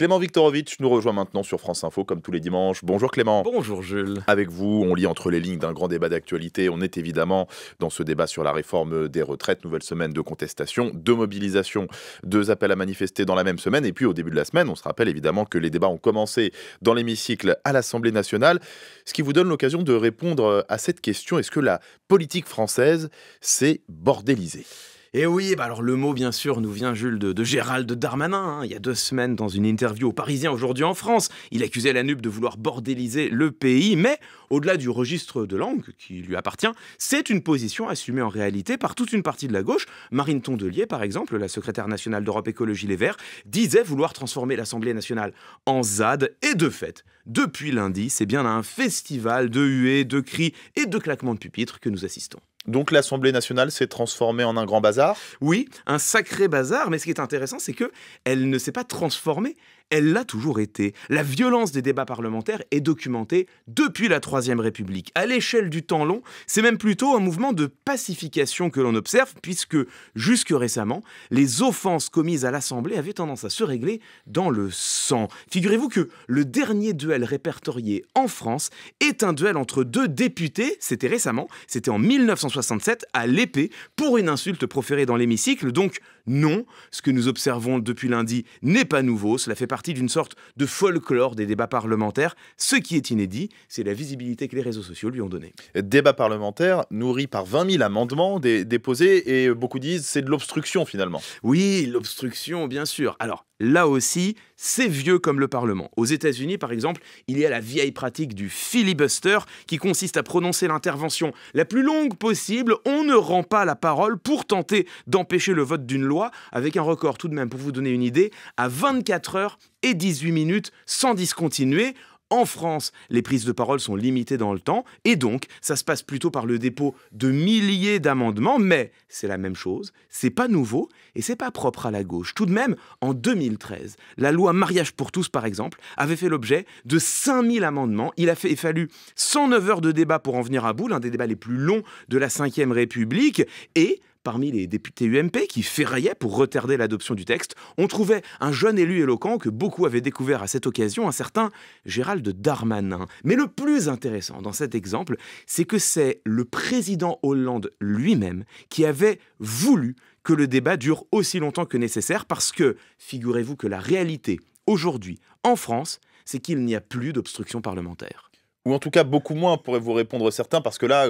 Clément Viktorovitch nous rejoint maintenant sur France Info, comme tous les dimanches. Bonjour Clément. Bonjour Jules. Avec vous, on lit entre les lignes d'un grand débat d'actualité. On est évidemment dans ce débat sur la réforme des retraites. Nouvelle semaine de contestation, de mobilisation, 2 appels à manifester dans la même semaine. Et puis au début de la semaine, on se rappelle évidemment que les débats ont commencé dans l'hémicycle à l'Assemblée nationale. Ce qui vous donne l'occasion de répondre à cette question. Est-ce que la politique française s'est bordélisée ? Et oui, alors le mot bien sûr nous vient Jules de Gérald Darmanin, il y a 2 semaines dans une interview au Parisien aujourd'hui en France. Il accusait la NUP de vouloir bordéliser le pays, mais au-delà du registre de langue qui lui appartient, c'est une position assumée en réalité par toute une partie de la gauche. Marine Tondelier par exemple, la secrétaire nationale d'Europe Écologie Les Verts, disait vouloir transformer l'Assemblée nationale en ZAD. Et de fait, depuis lundi, c'est bien à un festival de huées, de cris et de claquements de pupitres que nous assistons. Donc l'Assemblée nationale s'est transformée en un grand bazar ? Oui, un sacré bazar, mais ce qui est intéressant, c'est qu'elle ne s'est pas transformée, elle l'a toujours été. La violence des débats parlementaires est documentée depuis la Troisième République. À l'échelle du temps long, c'est même plutôt un mouvement de pacification que l'on observe, puisque jusque récemment, les offenses commises à l'Assemblée avaient tendance à se régler dans le sang. Figurez-vous que le dernier duel répertorié en France est un duel entre 2 députés, c'était récemment, c'était en 1967 à l'épée, pour une insulte proférée dans l'hémicycle. Donc non, ce que nous observons depuis lundi n'est pas nouveau, cela fait partie d'une sorte de folklore des débats parlementaires. Ce qui est inédit, c'est la visibilité que les réseaux sociaux lui ont donnée. Débat parlementaire nourri par 20 000 amendements déposés, et beaucoup disent c'est de l'obstruction finalement. Oui, l'obstruction bien sûr. Alors là aussi, c'est vieux comme le Parlement. Aux États-Unis, par exemple, il y a la vieille pratique du filibuster qui consiste à prononcer l'intervention la plus longue possible. On ne rend pas la parole pour tenter d'empêcher le vote d'une loi, avec un record tout de même, pour vous donner une idée, à 24 heures et 18 minutes sans discontinuer. En France, les prises de parole sont limitées dans le temps et donc ça se passe plutôt par le dépôt de milliers d'amendements, mais c'est la même chose, c'est pas nouveau et c'est pas propre à la gauche. Tout de même, en 2013, la loi Mariage pour tous, par exemple, avait fait l'objet de 5000 amendements. Il a fallu 109 heures de débat pour en venir à bout, l'un des débats les plus longs de la Ve République. Et parmi les députés UMP qui ferraillaient pour retarder l'adoption du texte, on trouvait un jeune élu éloquent que beaucoup avaient découvert à cette occasion, un certain Gérald Darmanin. Mais le plus intéressant dans cet exemple, c'est que c'est le président Hollande lui-même qui avait voulu que le débat dure aussi longtemps que nécessaire, parce que, figurez-vous que la réalité, aujourd'hui, en France, c'est qu'il n'y a plus d'obstruction parlementaire. Ou en tout cas beaucoup moins, pourraient-vous répondre certains, parce que là,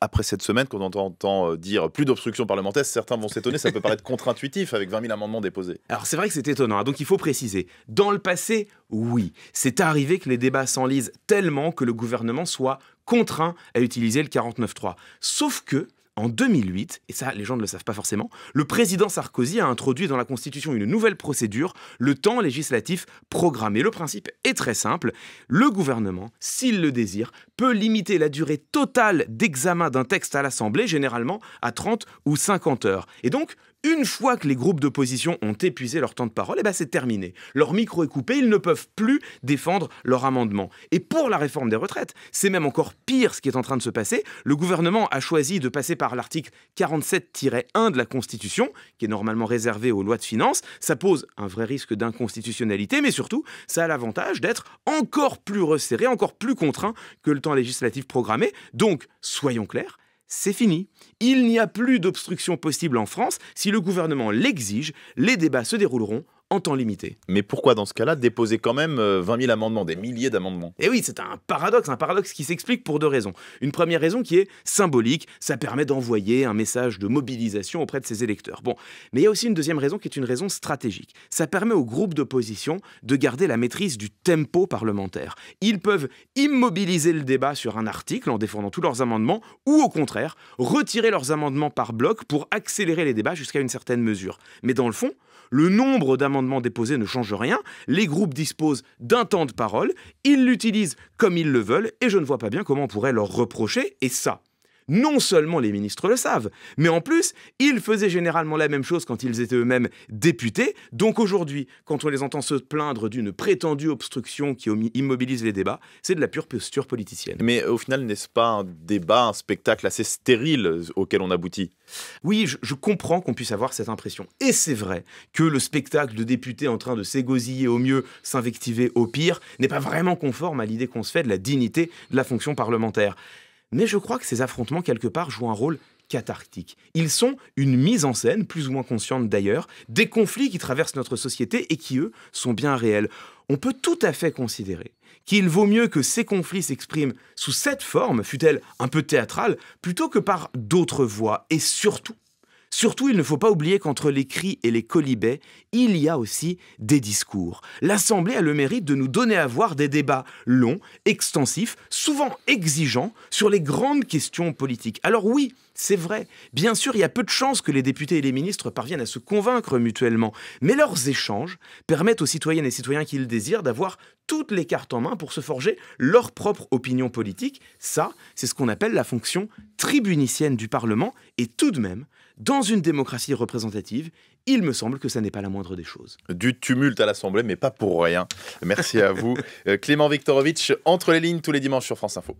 après cette semaine, quand on entend dire plus d'obstruction parlementaire, certains vont s'étonner, ça peut paraître contre-intuitif avec 20 000 amendements déposés. Alors c'est vrai que c'est étonnant, hein, donc il faut préciser. Dans le passé, oui, c'est arrivé que les débats s'enlisent tellement que le gouvernement soit contraint à utiliser le 49.3. Sauf que, en 2008, et ça les gens ne le savent pas forcément, le président Sarkozy a introduit dans la Constitution une nouvelle procédure, le temps législatif programmé. Le principe est très simple, le gouvernement, s'il le désire, peut limiter la durée totale d'examen d'un texte à l'Assemblée, généralement à 30 ou 50 heures. Et donc, une fois que les groupes d'opposition ont épuisé leur temps de parole, c'est terminé. Leur micro est coupé, ils ne peuvent plus défendre leur amendement. Et pour la réforme des retraites, c'est même encore pire ce qui est en train de se passer. Le gouvernement a choisi de passer par l'article 47-1 de la Constitution, qui est normalement réservé aux lois de finances. Ça pose un vrai risque d'inconstitutionnalité, mais surtout, ça a l'avantage d'être encore plus resserré, encore plus contraint que le temps législatif programmé. Donc, soyons clairs, c'est fini. Il n'y a plus d'obstruction possible en France. Si le gouvernement l'exige, les débats se dérouleront en temps limité. Mais pourquoi dans ce cas-là déposer quand même 20 000 amendements, des milliers d'amendements ? Et oui, c'est un paradoxe qui s'explique pour 2 raisons. Une première raison qui est symbolique, ça permet d'envoyer un message de mobilisation auprès de ses électeurs. Bon, mais il y a aussi une deuxième raison qui est une raison stratégique. Ça permet aux groupes d'opposition de garder la maîtrise du tempo parlementaire. Ils peuvent immobiliser le débat sur un article en défendant tous leurs amendements, ou au contraire, retirer leurs amendements par bloc pour accélérer les débats jusqu'à une certaine mesure. Mais dans le fond, le nombre d'amendements déposés ne change rien, les groupes disposent d'un temps de parole, ils l'utilisent comme ils le veulent, et je ne vois pas bien comment on pourrait leur reprocher, et ça, Non seulement les ministres le savent, mais en plus, ils faisaient généralement la même chose quand ils étaient eux-mêmes députés. Donc aujourd'hui, quand on les entend se plaindre d'une prétendue obstruction qui immobilise les débats, c'est de la pure posture politicienne. Mais au final, n'est-ce pas un débat, un spectacle assez stérile auquel on aboutit? Oui, je comprends qu'on puisse avoir cette impression. Et c'est vrai que le spectacle de députés en train de s'égosiller au mieux, s'invectiver au pire, n'est pas vraiment conforme à l'idée qu'on se fait de la dignité de la fonction parlementaire. Mais je crois que ces affrontements, quelque part, jouent un rôle cathartique. Ils sont une mise en scène, plus ou moins consciente d'ailleurs, des conflits qui traversent notre société et qui, eux, sont bien réels. On peut tout à fait considérer qu'il vaut mieux que ces conflits s'expriment sous cette forme, fût-elle un peu théâtrale, plutôt que par d'autres voies. Et surtout, il ne faut pas oublier qu'entre les cris et les quolibets, il y a aussi des discours. L'Assemblée a le mérite de nous donner à voir des débats longs, extensifs, souvent exigeants, sur les grandes questions politiques. Alors oui, c'est vrai, bien sûr, il y a peu de chances que les députés et les ministres parviennent à se convaincre mutuellement, mais leurs échanges permettent aux citoyennes et citoyens qui le désirent d'avoir toutes les cartes en main pour se forger leur propre opinion politique. Ça, c'est ce qu'on appelle la fonction tribunicienne du Parlement, et tout de même, dans une démocratie représentative, il me semble que ça n'est pas la moindre des choses. Du tumulte à l'Assemblée, mais pas pour rien. Merci à vous. Clément Viktorovitch, Entre les lignes, tous les dimanches sur France Info.